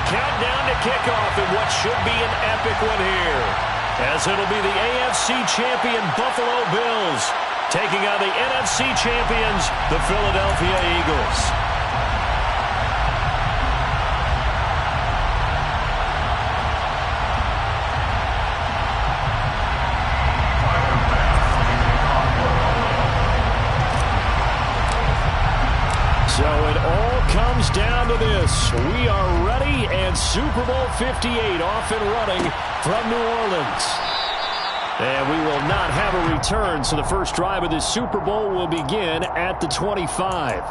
countdown to kickoff in what should be an epic one here, as it'll be the AFC champion Buffalo Bills taking on the NFC champions, the Philadelphia Eagles. So it all comes down to this. We are ready, and Super Bowl 58 off and running from New Orleans. And we will not have a return, so the first drive of this Super Bowl will begin at the 25.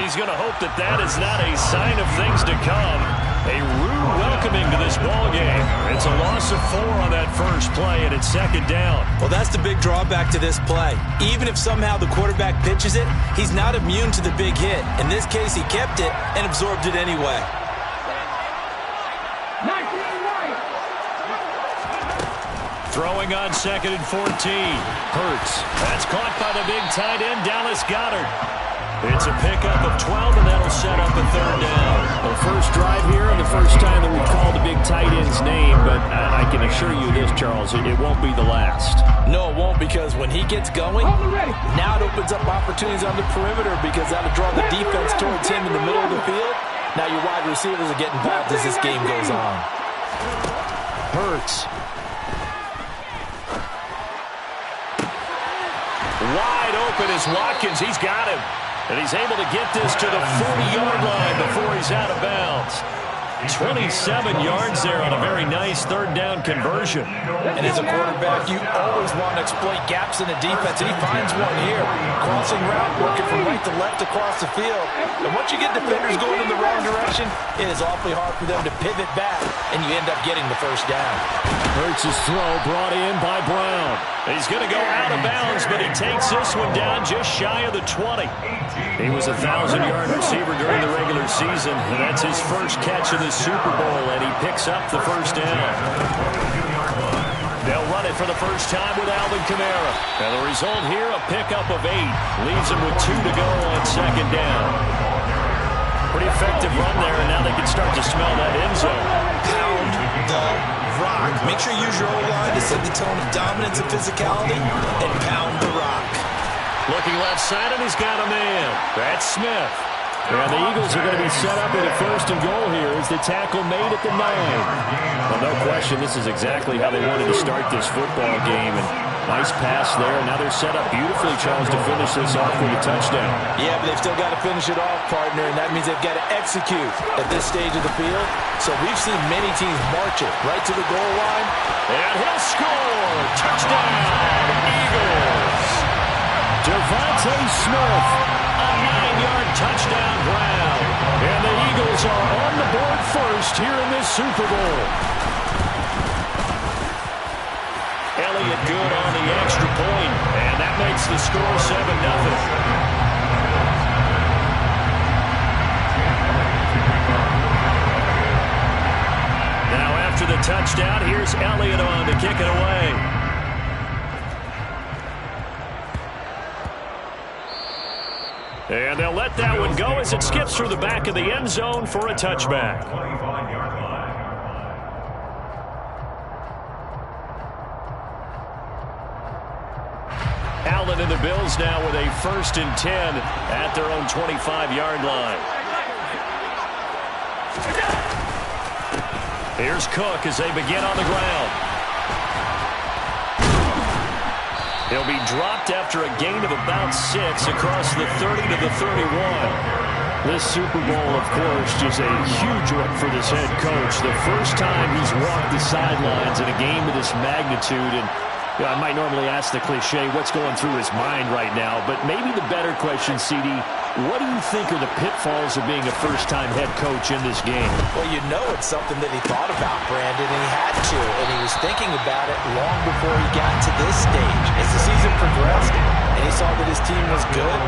He's going to hope that that is not a sign of things to come. A rude welcoming to this ball game. It's a loss of 4 on that first play, and it's second down. Well, that's the big drawback to this play. Even if somehow the quarterback pitches it, he's not immune to the big hit. In this case, he kept it and absorbed it anyway. Throwing on 2nd and 14. Hurts. That's caught by the big tight end, Dallas Goedert. It's a pickup of 12, and that'll set up a third down. The first drive here, and the first time that we've called the big tight end's name, but I can assure you this, Charles, it won't be the last. No, it won't, because when he gets going, now it opens up opportunities on the perimeter, because that'll draw the defense towards him in the middle of the field. Now your wide receivers are getting involved as this game goes on. Hurts. Wide open is Watkins. He's got him. And he's able to get this to the 40-yard line before he's out of bounds. 27 yards there on a very nice third down conversion. And as a quarterback, you always want to exploit gaps in the defense, and he finds one here. Crossing route, working from right to left across the field. And once you get defenders going in the wrong direction, it is awfully hard for them to pivot back, and you end up getting the first down. Hurts' throw brought in by Brown. He's going to go out of bounds, but he takes this one down just shy of the 20. He was a 1,000-yard receiver during the regular season, and that's his first catch of the Super Bowl, and he picks up the first down. They'll run it for the first time with Alvin Kamara. And the result here, a pickup of 8. Leaves him with 2 to go on second down. Pretty effective run there, and now they can start to smell that end zone. Pound the rock. Make sure you use your O-line to set the tone of dominance and physicality, and pound the rock. Looking left side, and he's got a man. That's Smith. And the Eagles are going to be set up in a first and goal here as the tackle made at the 9. Well, no question, this is exactly how they wanted to start this football game. And nice pass there. Now they're set up beautifully, Charles, to finish this off with a touchdown. Yeah, but they've still got to finish it off, partner, and that means they've got to execute at this stage of the field. So we've seen many teams march it right to the goal line. And he'll score! Touchdown, Eagles! Devontae Smith, a 9-yard touchdown grab. And the Eagles are on the board first here in this Super Bowl. Elliott good on the extra point, and that makes the score 7-0. Now after the touchdown, here's Elliott on to kick it away. And they'll let that one go as it skips through the back of the end zone for a touchback. Allen and the Bills now with a 1st and 10 at their own 25-yard line. Here's Cook as they begin on the ground. He'll be dropped after a gain of about 6 across the 30 to the 31. This Super Bowl, of course, just a huge one for this head coach. The first time he's walked the sidelines in a game of this magnitude. And I might normally ask the cliche, what's going through his mind right now? But maybe the better question, CD, what do you think are the pitfalls of being a first-time head coach in this game? Well, you know it's something that he thought about, Brandon, and he had to. And he was thinking about it long before he got to this stage. As the season progressed, and he saw that his team was good.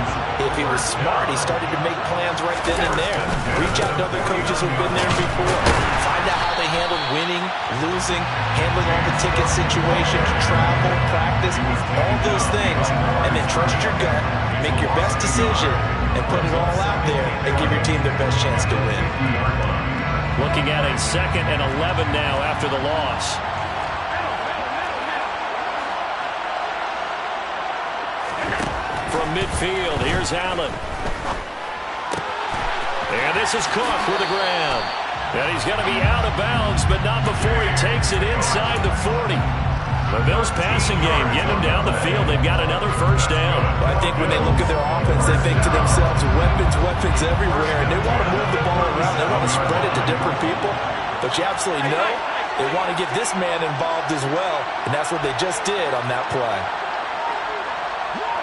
If he was smart, he started to make plans right then and there. Reach out to other coaches who've been there before. Find out how they handled winning, losing, handling all the ticket situations, travel, practice, all those things. And then trust your gut, make your best decision, and put it all out there and give your team the best chance to win. Looking at a 2nd and 11 now after the loss. From midfield, here's Allen. And this is Cook with the grab. And he's going to be out of bounds, but not before he takes it inside the 40. The Bills' passing game, get them down the field. They've got another first down. I think when they look at their offense, they think to themselves, weapons everywhere, and they want to move the ball around. They want to spread it to different people. But you absolutely know they want to get this man involved as well, and that's what they just did on that play.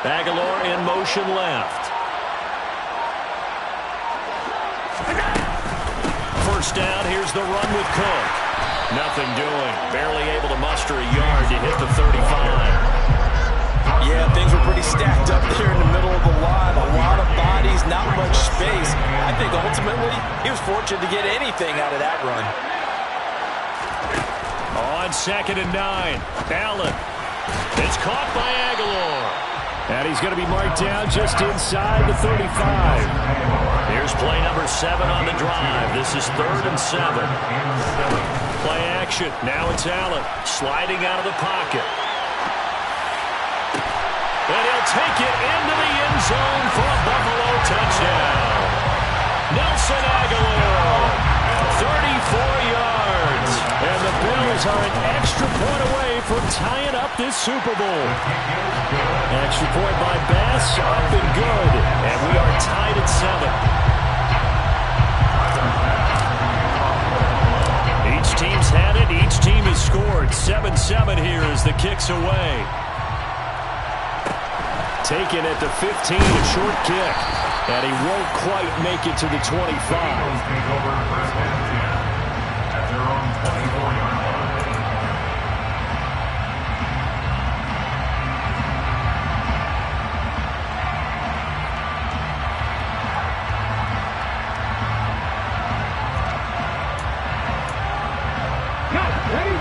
Aguilar in motion left. First down, here's the run with Cook. Nothing doing. Barely able to muster a yard to hit the 35. Yeah, things were pretty stacked up there in the middle of the line. A lot of bodies, not much space. I think ultimately he was fortunate to get anything out of that run. On 2nd and 9, Allen. It's caught by Aguilar. And he's going to be marked down just inside the 35. Here's play number 7 on the drive. This is 3rd and 7. Play action. Now it's Allen sliding out of the pocket. And he'll take it into the end zone for a Buffalo touchdown. Nelson Aguilar, 34 yards. And the Bills are an extra point away from tying up this Super Bowl. Extra point by Bass, up and good. And we are tied at 7. Each team's had it. Each team has scored. 7-7 here as the kick's away. Taken at the 15, a short kick. And he won't quite make it to the 25.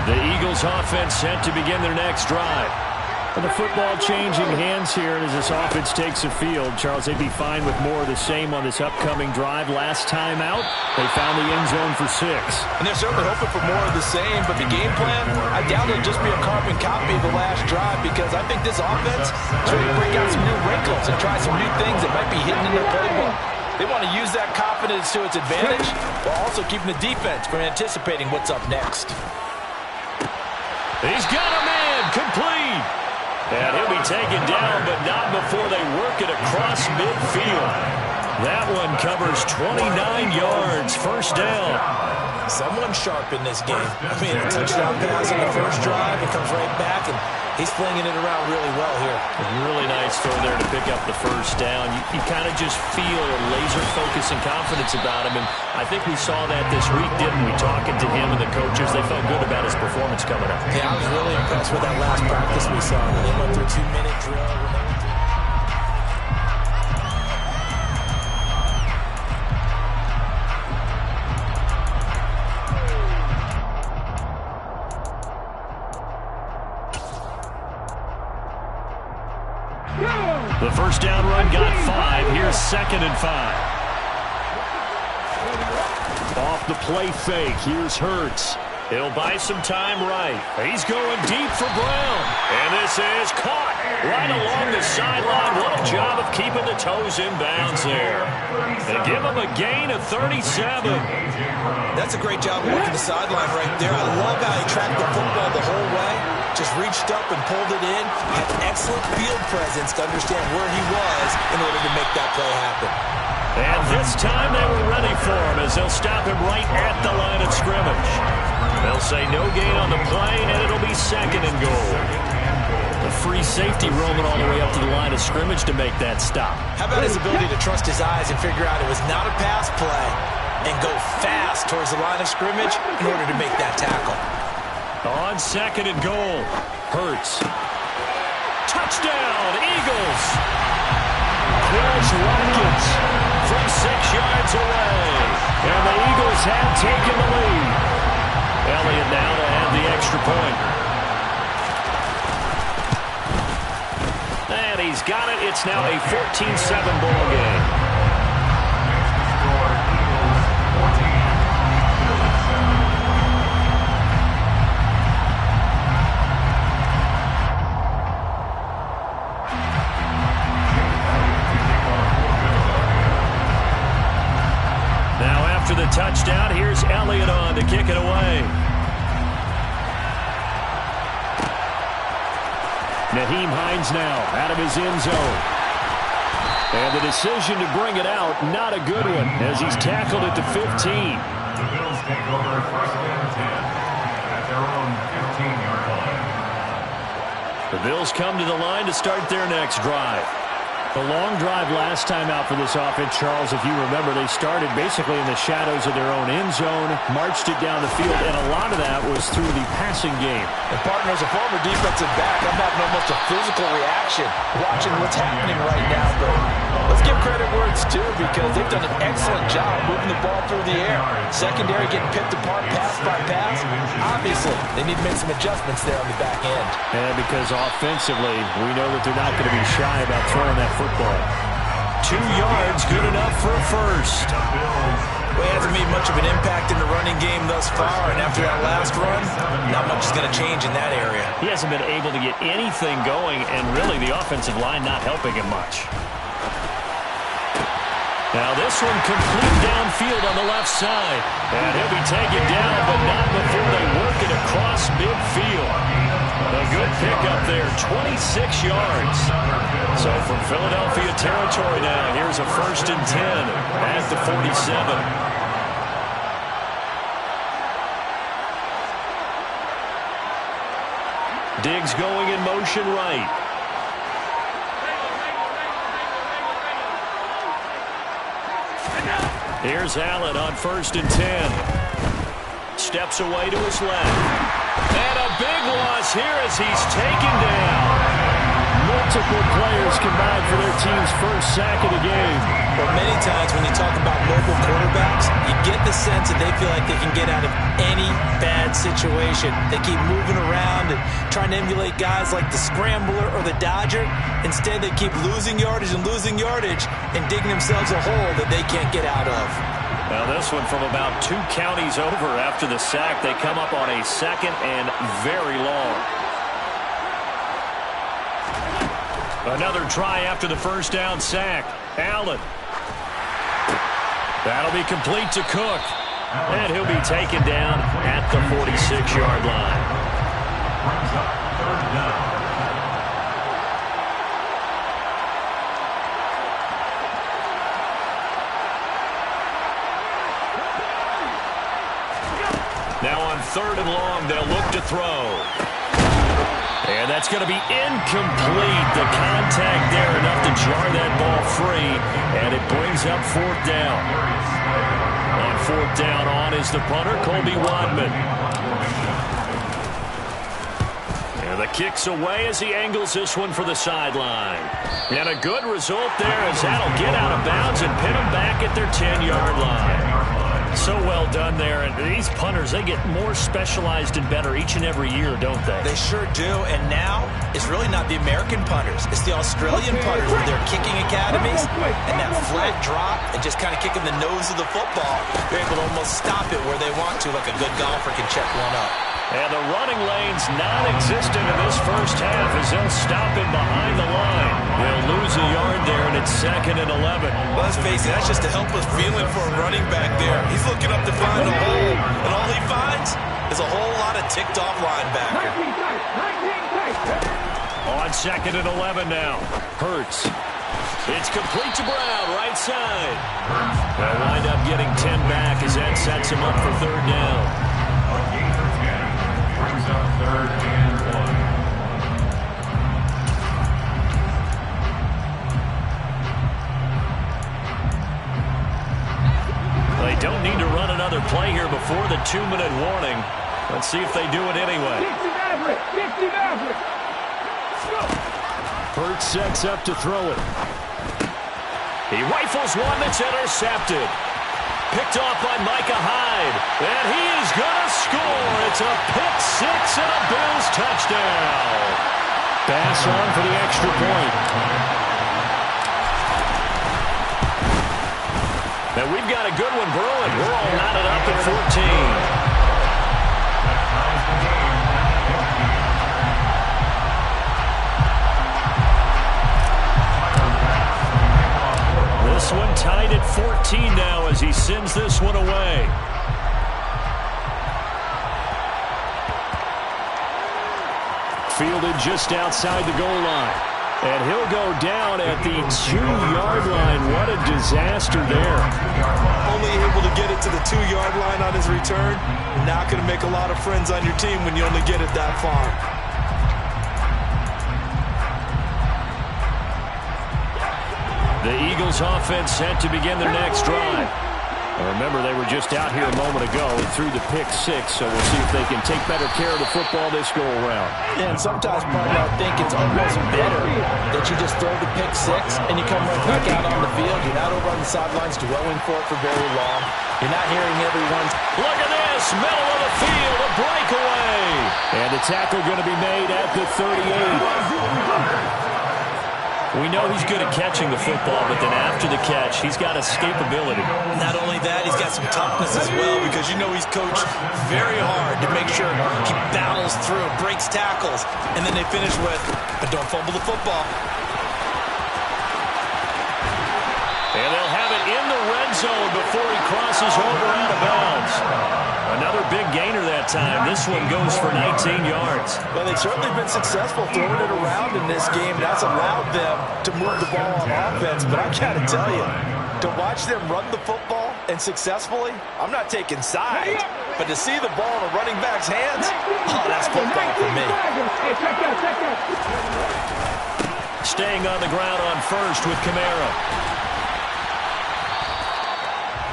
The Eagles offense set to begin their next drive. And the football changing hands here as this offense takes the field. Charles, they'd be fine with more of the same on this upcoming drive. Last time out, they found the end zone for 6. And they're certainly hoping for more of the same, but the game plan, I doubt it'll just be a carbon copy of the last drive, because I think this offense is ready to break out some new wrinkles and try some new things that might be hidden in their playbook. They want to use that confidence to its advantage while also keeping the defense from anticipating what's up next. He's got a man, complete. And he'll be taken down, but not before they work it across midfield. That one covers 29 yards, first down. Someone sharp in this game. I mean, a touchdown pass on the first drive, it comes right back, and he's flinging it around really well here. A really nice throw there to pick up the first down. You kind of just feel a laser focus and confidence about him, and I think we saw that this week, didn't we? Talking to him and the coaches, they felt good about his performance coming up. Yeah, I was really impressed with that last practice we saw when they went through 2-minute drill. The first down run got 5. Here's 2nd and 5. Off the play fake. Here's Hurts. He'll buy some time right. He's going deep for Brown. And this is caught right along the sideline. What a job of keeping the toes in bounds there. And give him a gain of 37. That's a great job of working the sideline right there. I love how he tracked the football the whole way. Just reached up and pulled it in. Had excellent field presence to understand where he was in order to make that play happen. And this time they were ready for him as they'll stop him right at the line of scrimmage. They'll say no gain on the play, and it'll be 2nd and goal. The free safety roaming all the way up to the line of scrimmage to make that stop. How about his ability to trust his eyes and figure out it was not a pass play and go fast towards the line of scrimmage in order to make that tackle. On 2nd and goal, Hurts. Touchdown, Eagles! Watkins from 6 yards away. And the Eagles have taken the lead. Elliott now to add the extra point. And he's got it. It's now a 14-7 ball game. After the touchdown, here's Elliott on to kick it away. Nyheim Hines now out of his end zone. And the decision to bring it out, not a good one, as he's tackled at the 15. The Bills take over 1st and 10 at their own 15-yard line. The Bills come to the line to start their next drive. The long drive last time out for this offense, Charles, if you remember, they started basically in the shadows of their own end zone, marched it down the field, and a lot of that was through the passing game. And partner, as a former defensive back, I'm having almost a physical reaction watching what's happening right now. But let's give credit where it's due, because they've done an excellent job moving the ball through the air. Secondary getting picked apart pass by pass. Obviously, they need to make some adjustments there on the back end. And because offensively, we know that they're not going to be shy about throwing that football. 2 yards, good enough for a first. Well, he hasn't made much of an impact in the running game thus far, and after that last run, not much is going to change in that area. He hasn't been able to get anything going, and really the offensive line not helping him much. Now this one complete downfield on the left side. And he'll be taken down, but not before they work it across midfield. A good pickup there, 26 yards. So from Philadelphia territory now, here's a 1st and 10 at the 47. Diggs going in motion right. Here's Allen on 1st and 10. Steps away to his left. And a big loss here as he's taken down. Multiple players combined for their team's first sack of the game. Well, many times when you talk about mobile quarterbacks, you get the sense that they feel like they can get out of any bad situation. They keep moving around and trying to emulate guys like the Scrambler or the Dodger. Instead, they keep losing yardage and digging themselves a hole that they can't get out of. Now this one from about 2 counties over after the sack. They come up on a 2nd and very long. Another try after the first down sack. Allen. That'll be complete to Cook. And he'll be taken down at the 46-yard line. Brings up 3rd down. Now on 3rd and long, they'll look to throw. And that's going to be incomplete. The contact there enough to jar that ball free. And it brings up 4th down. On 4th down, on is the punter, Colby Wadman. And the kick's away as he angles this one for the sideline. And a good result there as that'll get out of bounds and pin them back at their 10-yard line. So well done there, and these punters, they get more specialized and better each and every year, don't they? They sure do, and now it's really not the American punters. It's the Australian punters with their kicking academies and that flat drop and just kind of kicking the nose of the football. They're able to almost stop it where they want to, like a good golfer can check one up. And the running lane's non-existent in this first half as they'll stop him behind the line. They'll lose a yard there, and it's 2nd and 11. Well, let's face it, that's just a helpless feeling for a running back there. He's looking up to find a hole, and all he finds is a whole lot of ticked-off linebacker. On 2nd and 11 now. Hurts. It's complete to Brown, right side. They'll wind up getting 10 back as that sets him up for 3rd down. Brings up 3rd and 1. They don't need to run another play here before the 2-minute warning. Let's see if they do it anyway. Hurts sets up to throw it. He rifles one that's intercepted. Picked off by Micah Hyde. And he is going to score. It's a pick six and a Bills touchdown. Pass on for the extra point. And we've got a good one brewing. We're all knotted up at 14. This one tied at 14 now as he sends this one away. Fielded just outside the goal line. And he'll go down at the 2-yard line. What a disaster there. Only able to get it to the 2-yard line on his return. Not going to make a lot of friends on your team when you only get it that far. The Eagles offense set to begin their next drive. Remember, they were just out here a moment ago and threw the pick six, so we'll see if they can take better care of the football this go-around. Yeah, and sometimes, partner, I think it's almost better that you just throw the pick six and you come right back out on the field. You're not over on the sidelines dwelling for it for very long. You're not hearing everyone's, look at this, middle of the field, a breakaway. And the tackle going to be made at the 38. We know he's good at catching the football, but then after the catch, he's got escapability. Not only that, he's got some toughness as well, because you know he's coached very hard to make sure he battles through, breaks tackles, and then they finish with, but don't fumble the football. And they'll have it in the red zone before he crosses over out of bounds. Another big gainer that time. This one goes for 19 yards. Well, they've certainly been successful throwing it around in this game. That's allowed them to move the ball on offense. But I got to tell you, to watch them run the football and successfully, I'm not taking sides. But to see the ball in a running back's hands, oh, that's football for me. Staying on the ground on first with Kamara.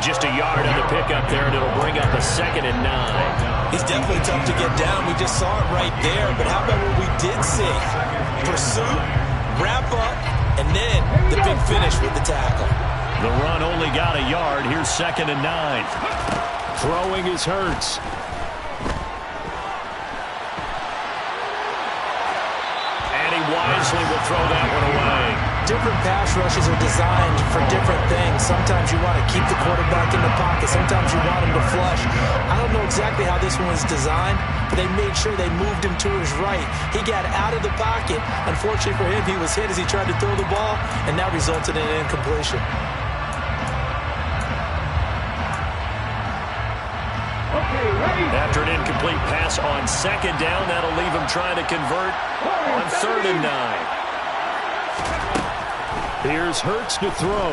Just a yard on the pickup there, and it'll bring up a 2nd and 9. He's definitely tough to get down. We just saw it right there. But how about what we did see? Pursuit, wrap up, and then the big finish with the tackle. The run only got a yard. Here's 2nd and 9. Throwing is Hurts. And he wisely will throw that one away. Different pass rushes are designed for different things. Sometimes you want to keep the quarterback in the pocket. Sometimes you want him to flush. I don't know exactly how this one was designed, but they made sure they moved him to his right. He got out of the pocket. Unfortunately for him, he was hit as he tried to throw the ball, and that resulted in an incompletion. After an incomplete pass on 2nd down, that'll leave him trying to convert on 3rd and 9. Here's Hurts to throw.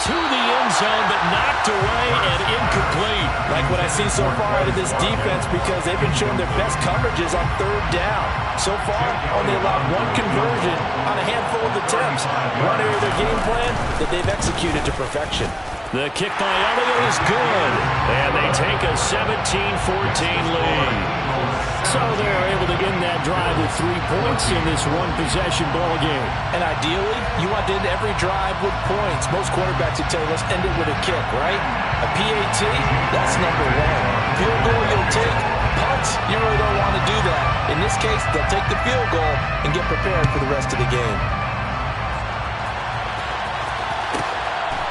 To the end zone, but knocked away and incomplete. Like what I see so far out of this defense, because they've been showing their best coverages on 3rd down. So far, only allowed one conversion on a handful of attempts. One area of their game plan that they've executed to perfection. The kick by Elliott is good. And they take a 17-14 lead. So they're able to end that drive with 3 points in this one-possession ball game. And ideally, you want to end every drive with points. Most quarterbacks would tell you, let's end it with a kick, right? A PAT, that's number 1. Field goal you'll take. Punts, you really don't want to do that. In this case, they'll take the field goal and get prepared for the rest of the game.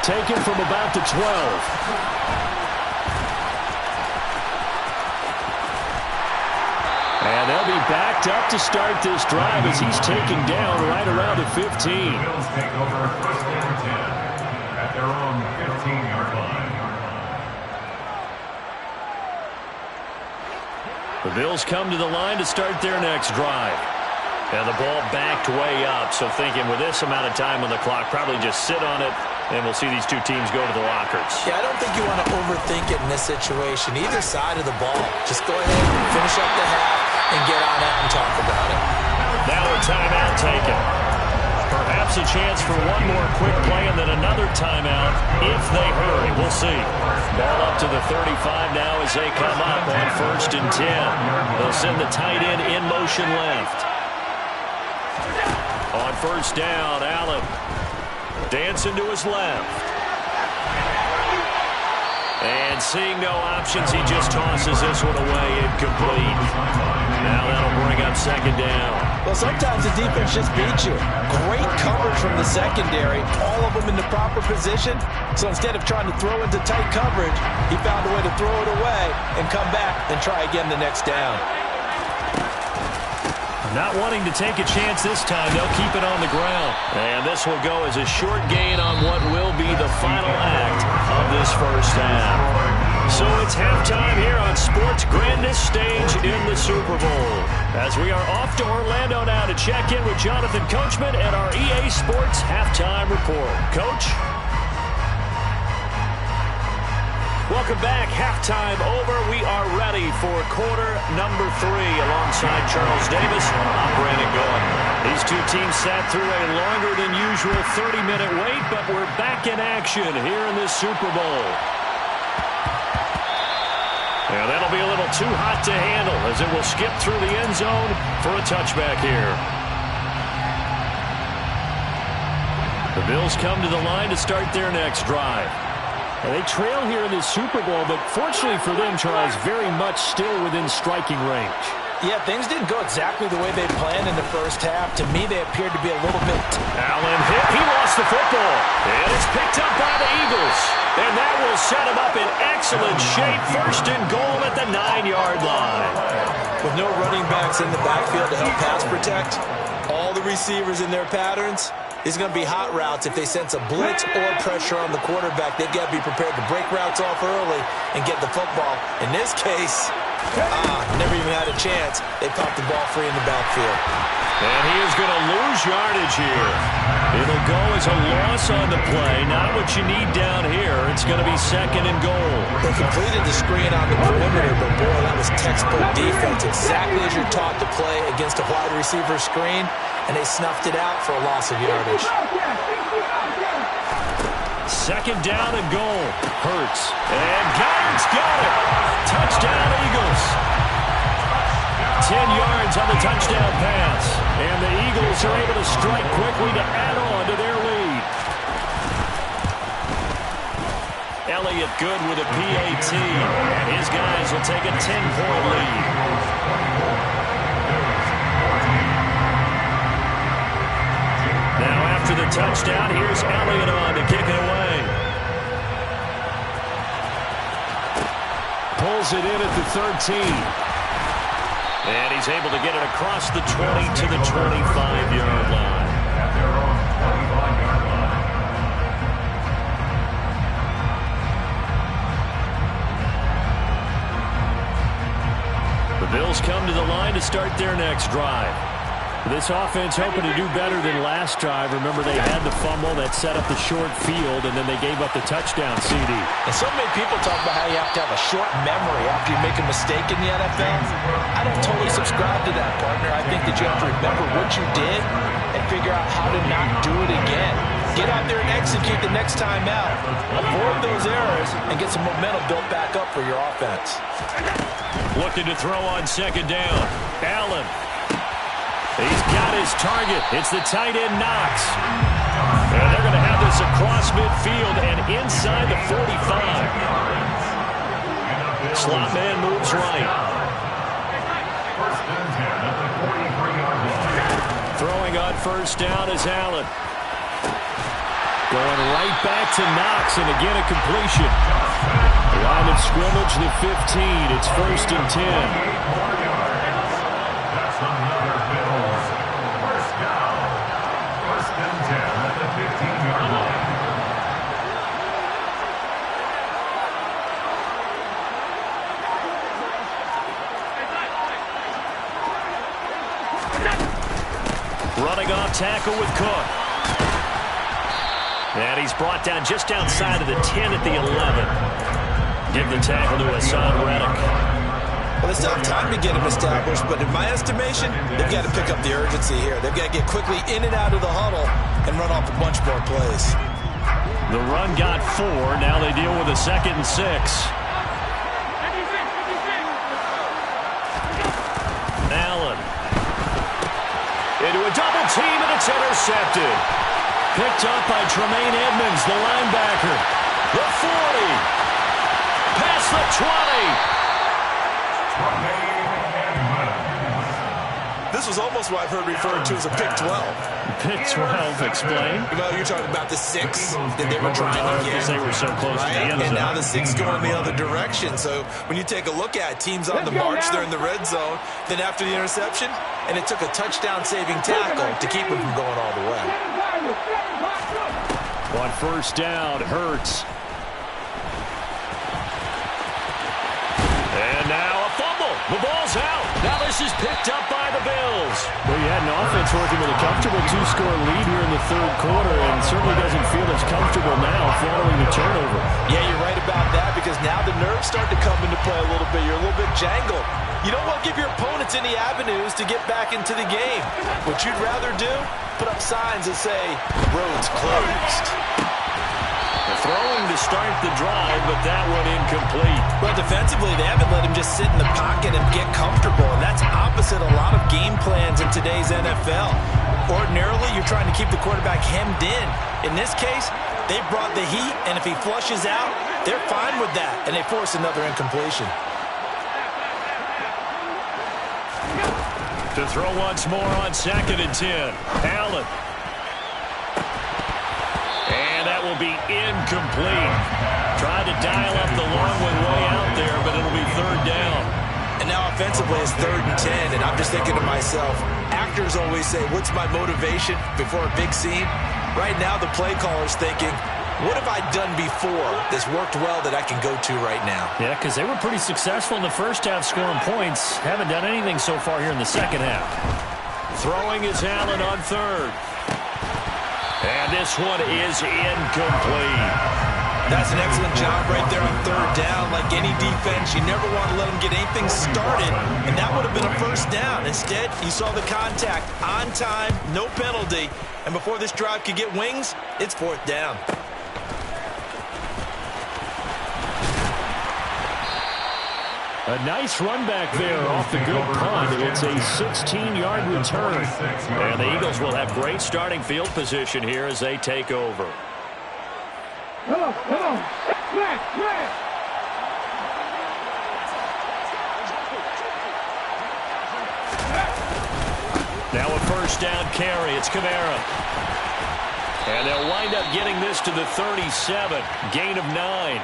Taken from about the 12. And they'll be backed up to start this drive as he's taken down right around the 15. Bills take over 1st and 10 at their own 15-yard line. The Bills come to the line to start their next drive. And the ball backed way up, so thinking with this amount of time on the clock, probably just sit on it, and we'll see these two teams go to the lockers. Yeah, I don't think you want to overthink it in this situation. Either side of the ball, just go ahead, finish up the half, and get on out and talk about it. Now a timeout taken. Perhaps a chance for one more quick play and then another timeout if they hurry. We'll see. Ball up to the 35 now as they come up on 1st and 10. They'll send the tight end in motion left. on first down. Allen dancing to his left. And seeing no options, he just tosses this one away, incomplete. Now that'll bring up second down. Well, sometimes the defense just beats you. Great coverage from the secondary, all of them in the proper position. So instead of trying to throw into tight coverage, he found a way to throw it away and come back and try again the next down. Not wanting to take a chance this time, they'll keep it on the ground. And this will go as a short gain on what will be the final act of this first half. So it's halftime here on sports' grandest stage in the Super Bowl. As we are off to Orlando now to check in with Jonathan Coachman and our EA Sports Halftime Report. Coach? Welcome back. Halftime over. We are ready for quarter number 3 alongside Charles Davis. I'm Brandon Gaudin. These two teams sat through a longer than usual 30-minute wait, but we're back in action here in this Super Bowl. Yeah, that'll be a little too hot to handle as it will skip through the end zone for a touchback here. The Bills come to the line to start their next drive. They trail here in this Super Bowl, but fortunately for them, Charles, very much still within striking range. Yeah, things didn't go exactly the way they planned in the first half. To me, they appeared to be a little bit... Allen hit. He lost the football. And it's picked up by the Eagles. And that will set him up in excellent shape. First and goal at the 9-yard line. With no running backs in the backfield to help pass protect, all the receivers in their patterns, these are going to be hot routes. If they sense a blitz or pressure on the quarterback, they've got to be prepared to break routes off early and get the football. In this case, never even had a chance. They popped the ball free in the backfield. And he is going to lose yardage here. It'll go as a loss on the play. Not what you need down here. It's going to be second and goal. They completed the screen on the perimeter, but boy, that was textbook defense. Exactly as you're taught to play against a wide receiver screen, and they snuffed it out for a loss of yardage. Second down and goal. Hurts. And Goddard's got it. Touchdown, Eagles. 10 yards on the touchdown pass. And the Eagles are able to strike quickly to add on to their lead. Elliott good with a PAT. And his guys will take a 10-point lead. Now after the touchdown, here's Elliott on to kick it away. Pulls it in at the 13. And he's able to get it across the 20 to the 25-yard line. At their own 25-yard line. The Bills come to the line to start their next drive. This offense hoping to do better than last drive. Remember, they had the fumble that set up the short field, and then they gave up the touchdown CD. And so many people talk about how you have to have a short memory after you make a mistake in the NFL. I don't totally subscribe to that, partner. I think that you have to remember what you did and figure out how to not do it again. Get out there and execute the next time out. Avoid those errors and get some momentum built back up for your offense. Looking to throw on second down. Allen. He's got his target. It's the tight end, Knox. And they're going to have this across midfield and inside the 45. Slot man moves right. First and 10 at the 43-yard line. Throwing on first down is Allen. Going right back to Knox, and again a completion. Line of scrimmage, the 15. It's first and 10. That's another Bills first down. First and 10 at the 15-yard line. Running off tackle with Cook. And he's brought down just outside of the 10 at the 11. Give the tackle to Hassan Reddick. Well, it's not time to get him established, but in my estimation, they've got to pick up the urgency here. They've got to get quickly in and out of the huddle and run off a bunch more plays. The run got 4. Now they deal with a 2nd and 6. Allen. Into a double team, and it's intercepted. Picked up by Tremaine Edmonds, the linebacker. The 40. Past the 20. This was almost what I've heard referred to as a pick 12. Pick 12, explain. Well, you're talking about the 6 that they were trying to get. Because they were so close to the end zone. And now the 6 going the other direction. So when you take a look at teams on the march, they're in the red zone. Then after the interception, and it took a touchdown-saving tackle to keep them from going all the way. On first down, Hurts. And now a fumble. The ball's out. Now this is picked up by the Bills. Well, you had an offense working with a comfortable 2-score lead here in the third quarter, and certainly doesn't feel as comfortable now following the turnover. Yeah, you're right about that, because now the nerves start to come into play a little bit. You're a little bit jangled. You don't want to give your opponents any avenues to get back into the game. What you'd rather do, put up signs that say, road's closed. Throwing to start the drive, but that one incomplete. Well, defensively, they haven't let him just sit in the pocket and get comfortable, and that's opposite a lot of game plans in today's NFL. Ordinarily, you're trying to keep the quarterback hemmed in. In this case, they brought the heat, and if he flushes out, they're fine with that, and they force another incompletion. To throw once more on 2nd and 10. Allen. That will be incomplete. Tried to dial up the long one way out there, but it'll be 3rd down. And now offensively it's 3rd and 10, and I'm just thinking to myself, actors always say, what's my motivation before a big scene? Right now the play caller's thinking, what have I done before that's worked well that I can go to right now? Yeah, because they were pretty successful in the first half scoring points. Haven't done anything so far here in the second half. Throwing is Allen on 3rd. And this one is incomplete. That's an excellent job right there on 3rd down. Like any defense, you never want to let them get anything started, and that would have been a 1st down. Instead, you saw the contact on time, no penalty, and before this drive could get wings, it's 4th down. A nice run back there off the good punt. It's a 16-yard return. And the Eagles will have great starting field position here as they take over. Come on. Now a 1st down carry. It's Kamara. And they'll wind up getting this to the 37. Gain of 9.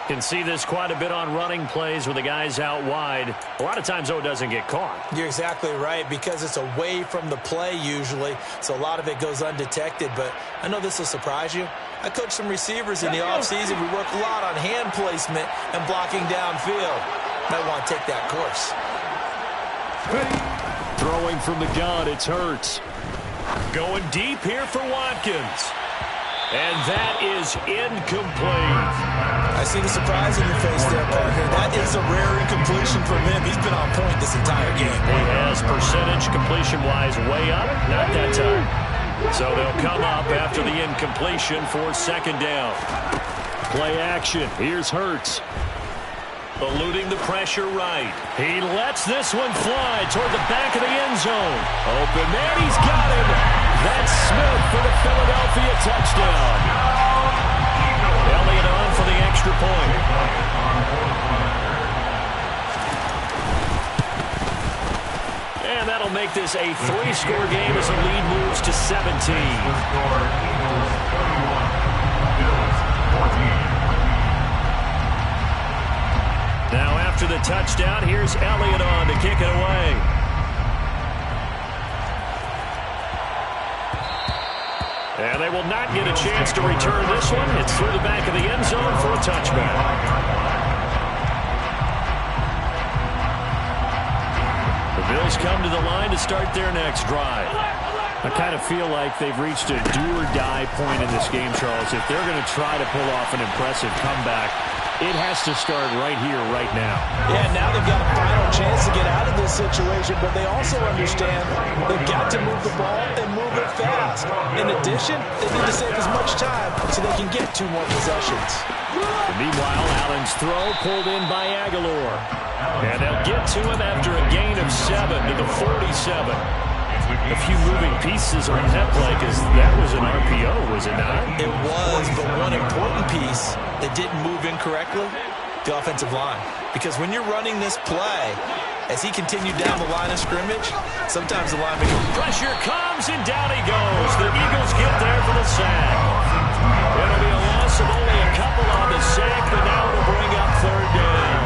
Can see this quite a bit on running plays with the guys out wide. A lot of times, though, it doesn't get caught. You're exactly right, because it's away from the play usually, so a lot of it goes undetected. But I know this will surprise you. I coached some receivers in the offseason. We work a lot on hand placement and blocking downfield. Might want to take that course. Throwing from the gun, it's Hurts. Going deep here for Watkins. And that is incomplete. I see the surprise in your face there, partner. That is a rare incompletion from him. He's been on point this entire game. He has percentage completion-wise way up. Not that time. So they'll come up after the incompletion for 2nd down. Play action. Here's Hurts. Eluding the pressure right. He lets this one fly toward the back of the end zone. Open man, he's got him. That's Smith for the Philadelphia touchdown. Elliott on for the extra point. And that'll make this a 3-score game as the lead moves to 17. Now after the touchdown, here's Elliott on to kick it away. And they will not get a chance to return this one. It's through the back of the end zone for a touchback. The Bills come to the line to start their next drive. I kind of feel like they've reached a do-or-die point in this game, Charles. If they're going to try to pull off an impressive comeback, it has to start right here, right now. Yeah, now they've got a final chance to get out of this situation, but they also understand they've got to move the ball and move it fast. In addition, they need to save as much time so they can get 2 more possessions. Meanwhile, Allen's throw pulled in by Aguilar. And they'll get to him after a gain of 7 to the 47. A few moving pieces on that play because that was an RPO, was it not? It was, but one important piece that didn't move incorrectly, the offensive line. Because when you're running this play, as he continued down the line of scrimmage, sometimes the lineman... Pressure comes, and down he goes. The Eagles get there for the sack. It'll be a loss of only a couple on the sack, but now it'll bring up third down.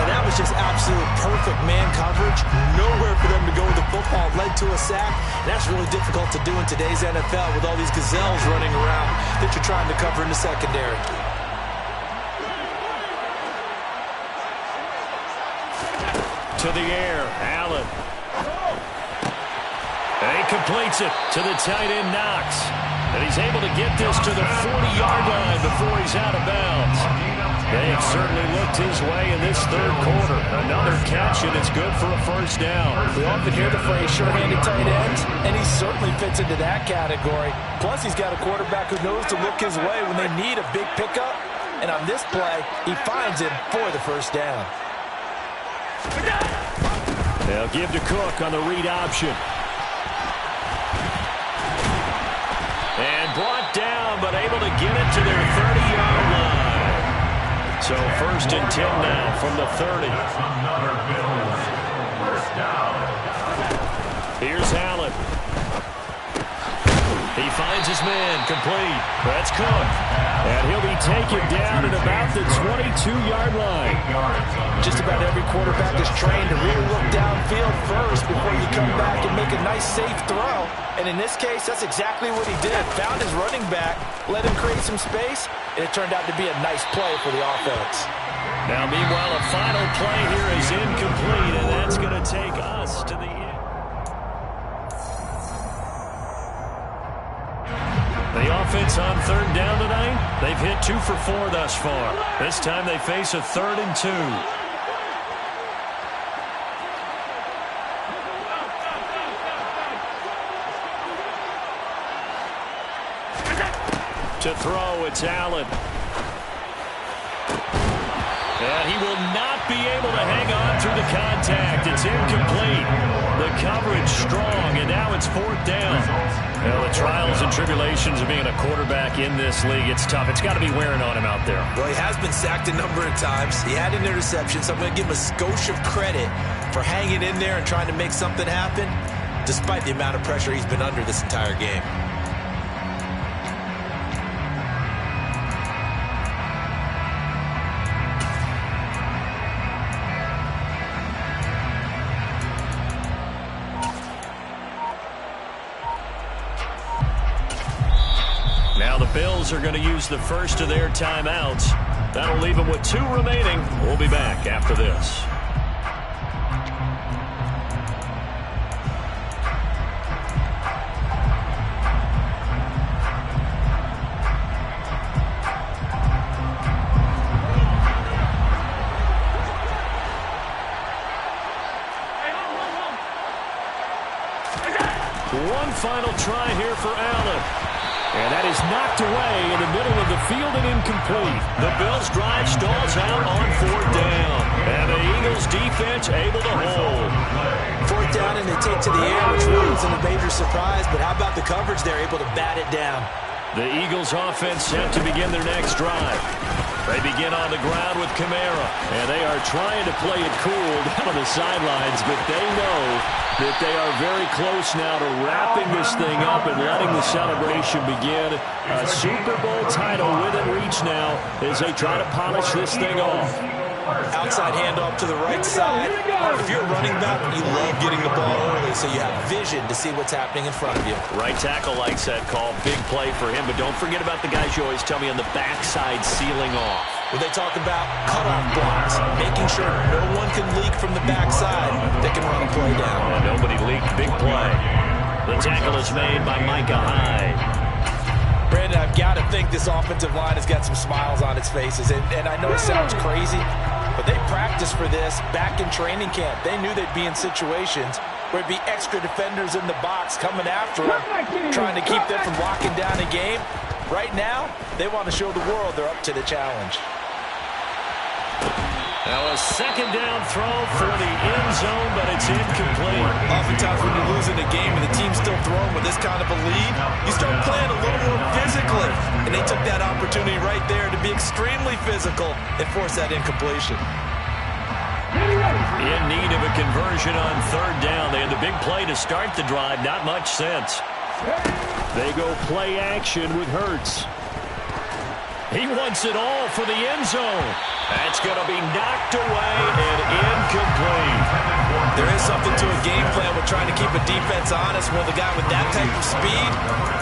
And that was just absolute perfect man coverage. Nowhere for them to go with the football. Led to a sack. And that's really difficult to do in today's NFL with all these gazelles running around that you're trying to cover in the secondary. To the air, Allen. And he completes it to the tight end, Knox. And he's able to get this to the 40-yard line before he's out of bounds. They've certainly looked his way in this third quarter. Another catch, and it's good for a first down. We often hear the phrase sure-handed tight ends, and he certainly fits into that category. Plus, he's got a quarterback who knows to look his way when they need a big pickup. And on this play, he finds him for the first down. They'll give to Cook on the read option. And brought down, but able to get it to their 30-yard line. So first and 10 now from the 30. Another Bills first down. Here's Allen. He finds his man, complete. That's Cook. And he'll be taken down at about the 22-yard line. Just about every quarterback is trained to really look downfield first before you come back and make a nice, safe throw. And in this case, that's exactly what he did. Found his running back, let him create some space, and it turned out to be a nice play for the offense. Now, meanwhile, a final play here is incomplete, and that's going to take us to the end. The offense on third down tonight, they've hit 2 for 4 thus far. This time they face a 3rd and 2. To throw, it's Allen. And he will not be able to hang on through the contact. It's incomplete. The coverage strong, and now it's 4th down. Well, the trials and tribulations of being a quarterback in this league, it's tough. It's got to be wearing on him out there. Well, he has been sacked a number of times. He had an interception, so I'm going to give him a skosh of credit for hanging in there and trying to make something happen, despite the amount of pressure he's been under this entire game. Now the Bills are going to use the first of their timeouts. That'll leave them with 2 remaining. We'll be back after this. One final try here for Allen. And that is knocked away in the middle of the field and incomplete. The Bills' drive stalls out on 4th down. And the Eagles' defense able to hold. 4th down and they take to the air, which really isn't a major surprise. But how about the coverage? They're able to bat it down. The Eagles' offense set to begin their next drive. They begin on the ground with Kamara. And they are trying to play it cool down on the sidelines, but they know that they are very close now to wrapping this thing up and letting the celebration begin. A Super Bowl title within reach now as they try to polish this thing off. Outside handoff to the right side. If you're a running back, you love getting the ball early so you have vision to see what's happening in front of you. Right tackle likes that call. Big play for him, but don't forget about the guys you always tell me on the backside sealing off. When they talk about cutoff blocks, making sure no one can leak from the backside, they can run a play down. And nobody leaked. Big play. The tackle is made by Micah Hyde. Brandon, I've got to think this offensive line has got some smiles on its faces. And I know it sounds crazy, but they practiced for this back in training camp. They knew they'd be in situations where it'd be extra defenders in the box coming after them, trying to keep them from locking down a game. Right now, they want to show the world they're up to the challenge. Now a second down throw for the end zone, but it's incomplete. Oftentimes when you're losing a game and the team's still throwing with this kind of a lead, you start playing a little more physically. And they took that opportunity right there to be extremely physical and force that incompletion. In need of a conversion on third down. They had the big play to start the drive. Not much sense. They go play action with Hurts. He wants it all for the end zone. That's going to be knocked away and incomplete. There is something to a game plan with trying to keep a defense honest. With a guy with that type of speed,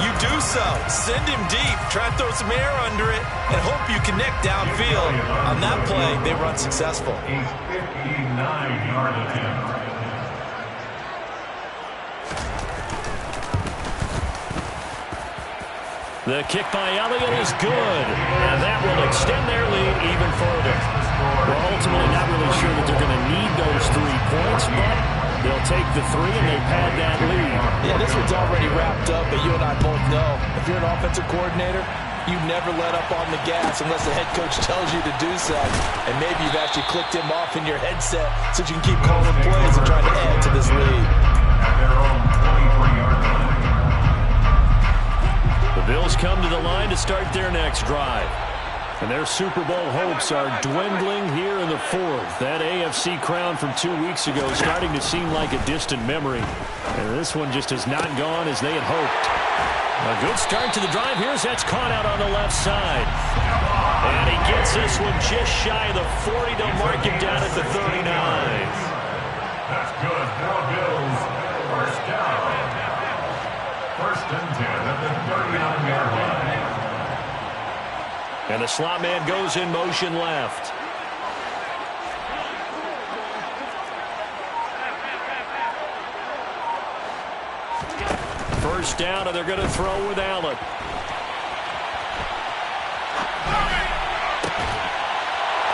you do so. Send him deep. Try to throw some air under it and hope you connect downfield. On that play, they run successful. 59-yard attempt. The kick by Elliott is good, and that will extend their lead even further. We're ultimately not really sure that they're going to need those 3 points, but they'll take the 3 and they pad that lead. Yeah, this one's already wrapped up, but you and I both know if you're an offensive coordinator, you never let up on the gas unless the head coach tells you to do so. And maybe you've actually clicked him off in your headset so you can keep calling plays and trying to add to this lead. At their own 23-yard line. The Bills come to the line to start their next drive. And their Super Bowl hopes are dwindling here in the 4th. That AFC crown from 2 weeks ago is starting to seem like a distant memory. And this one just has not gone as they had hoped. A good start to the drive. Here's that's caught out on the left side. And he gets this one just shy of the 40. They'll mark him down at the 39. That's good for Bills. First down. First and 10 at the 39-yard line. And the slot man goes in motion left. First down, and they're going to throw with Allen.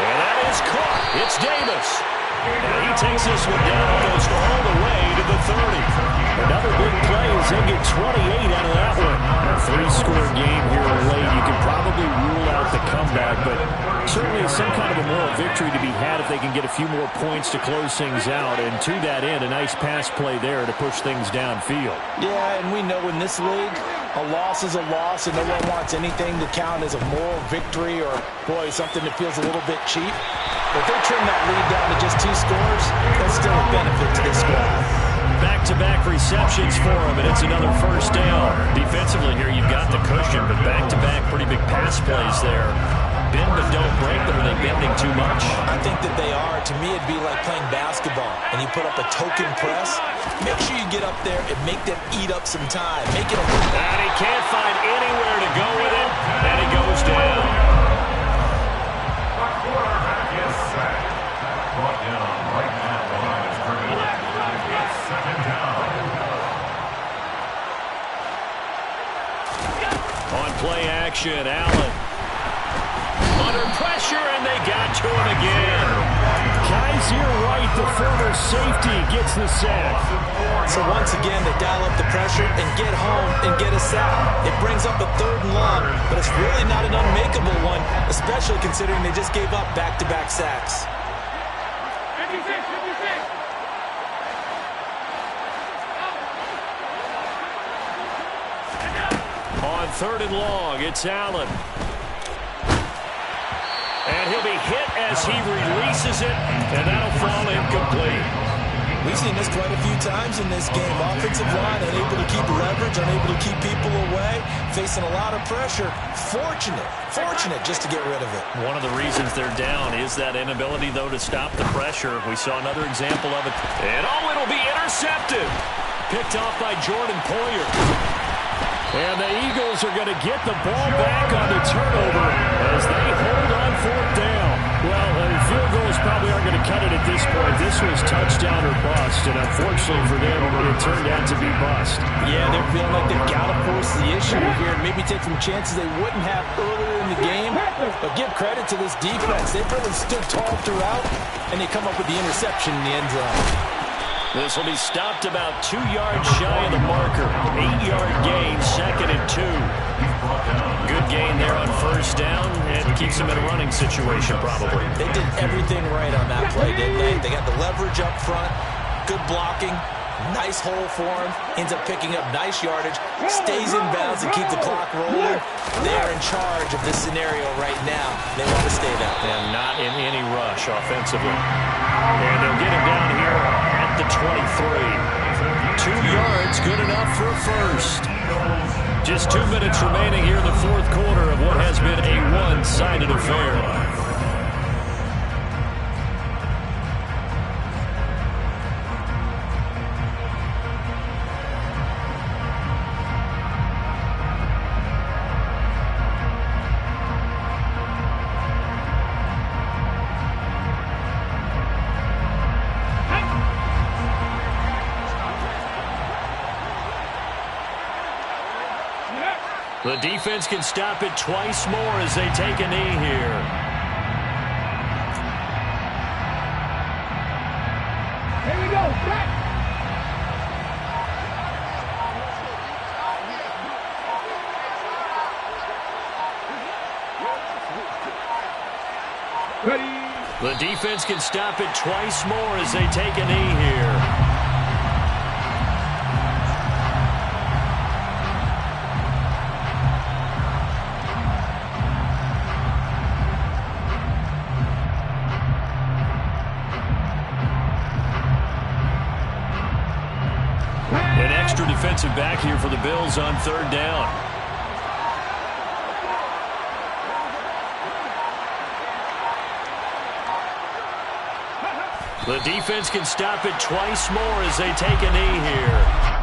And that is caught. It's Davis. And he takes this one down almost all the way to the 30. Another big play as they get 28 out of that one. A 3-score game here late. You can probably rule out the comeback, but certainly some kind of a moral victory to be had if they can get a few more points to close things out. And to that end, a nice pass play there to push things downfield. Yeah, and we know in this league, a loss is a loss, and no one wants anything to count as a moral victory or, boy, something that feels a little bit cheap. But if they trim that lead down to just 2 scores, that's still a benefit to this squad. Back-to-back receptions for him, and it's another first down. Defensively here, you've got the cushion, but back-to-back pretty big pass plays there. Bend but don't break, but are they bending too much? I think that they are. To me, it'd be like playing basketball, and you put up a token press. Make sure you get up there and make them eat up some time. Make it a... And he can't find anywhere to go with it, and he goes down. The quarterback is sacked. Brought down right at the line of scrimmage. It's second down. On play action, Allen. Under pressure, and they got to him again. Kaiser White, the former safety, gets the sack. So once again, they dial up the pressure and get home and get a sack. It brings up a 3rd and long, but it's really not an unmakeable one, especially considering they just gave up back-to-back sacks. 56. On 3rd and long, it's Allen. And he'll be hit as he releases it, and that'll fall incomplete. We've seen this quite a few times in this game. Offensive line unable to keep leverage, unable to keep people away, facing a lot of pressure. Fortunate just to get rid of it. One of the reasons they're down is that inability, though, to stop the pressure. We saw another example of it. And it'll be intercepted. Picked off by Jordan Poyer. And the Eagles are going to get the ball back on the turnover as they hold on 4th down. Well, field goals probably aren't going to cut it at this point. This was touchdown or bust, and unfortunately for them, it turned out to be bust. Yeah, they're feeling like they've got to force the issue here and maybe take some chances they wouldn't have earlier in the game. But give credit to this defense. They've really stood tall throughout, and they come up with the interception in the end zone. This will be stopped about 2 yards shy of the marker. 8-yard gain, 2nd and 2. Good gain there on first down, and keeps them in a running situation probably. They did everything right on that play, didn't they? They got the leverage up front, good blocking, nice hole for him, ends up picking up nice yardage, stays in bounds to keep the clock rolling. They're in charge of this scenario right now. They want to stay that way. And not in any rush offensively. And they'll get him down here at the 23. 2 yards, good enough for a first. Just 2 minutes remaining here in the fourth quarter of what has been a one-sided affair. The defense can stop it twice more as they take a knee here. Here we go. Back. Ready. The defense can stop it twice more as they take a knee here. Defensive back here for the Bills on third down. The defense can stop it twice more as they take a knee here.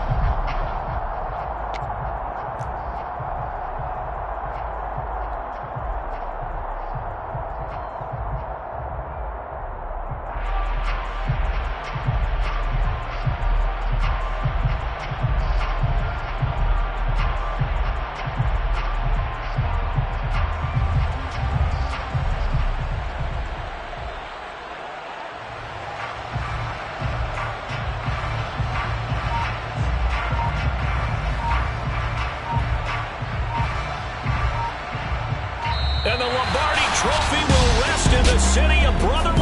And the Lombardi Trophy will rest in the city of Brother